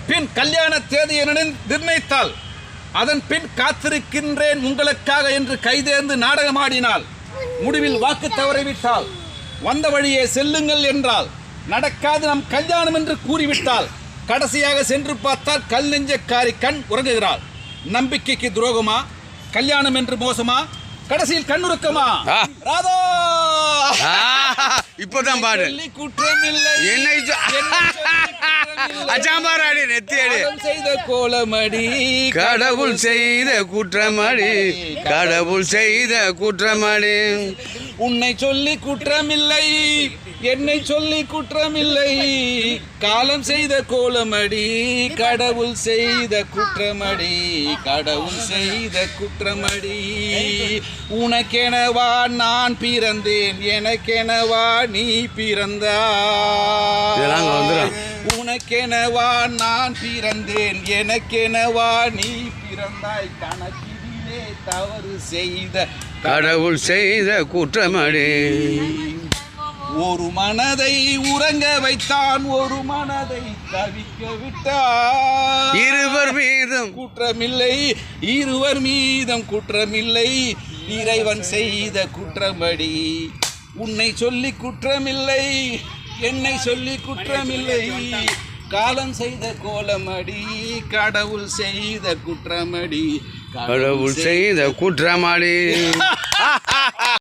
பின் கல்யாண தேதியை நிர்ணயித்தாள். அதன் பின் காத்திருக்கின்றேன் உங்களுக்காக என்று கைதேர்ந்து நாடகமாடினாள். முடிவில் வாக்கு தவறிவிட்டாள். வந்த வழியே செல்லுங்கள் என்றால் நடக்காது நம் கல்யாணம் என்று கூறிவிட்டாள். கடைசியாக சென்று பார்த்தால் கல் நெஞ்சக்காரி கண் உறங்குகிறாள். நம்பிக்கைக்கு துரோகமா? கல்யாணம் என்று மோசமா? கடைசியில் கண்ணுறக்கமா? ராதா இப்பதான் பாடு குற்றமில்லை என்னை அச்சாம்பாராடி நெத்தியடி செய்த கோலமடி கடவுள் செய்த குற்றமடி கடவுள் செய்த குற்றமடி உன்னை சொல்லி குற்றமில்லை என்னை சொல்லி குற்றமில்லை காலம் செய்த கோலமடி கடவுள் செய்த குற்றமடி கடவுள் செய்த குற்றமடி உனக்கெனவா நான் பிறந்தேன் எனக்கெனவா நீ பிறந்தாய் உனக்கெனவா நான் பிறந்தேன் எனக்கெனவா நீ பிறந்தாய் கணக்கிலே தவறு செய்த கடவுள் செய்த குற்றமடி ஒரு மனதை உறங்க வைத்தான் ஒரு மனதை தவிக்க விட்டான் இருவர் மீதும் குற்றமில்லை இருவர் மீதும் குற்றமில்லை இறைவன் செய்த குற்றமடி உன்னை சொல்லி குற்றமில்லை என்னை சொல்லி குற்றமில்லை காலம் செய்த கோலமடி கடவுள் செய்த குற்றமடி கடவுள் செய்த குற்றமடி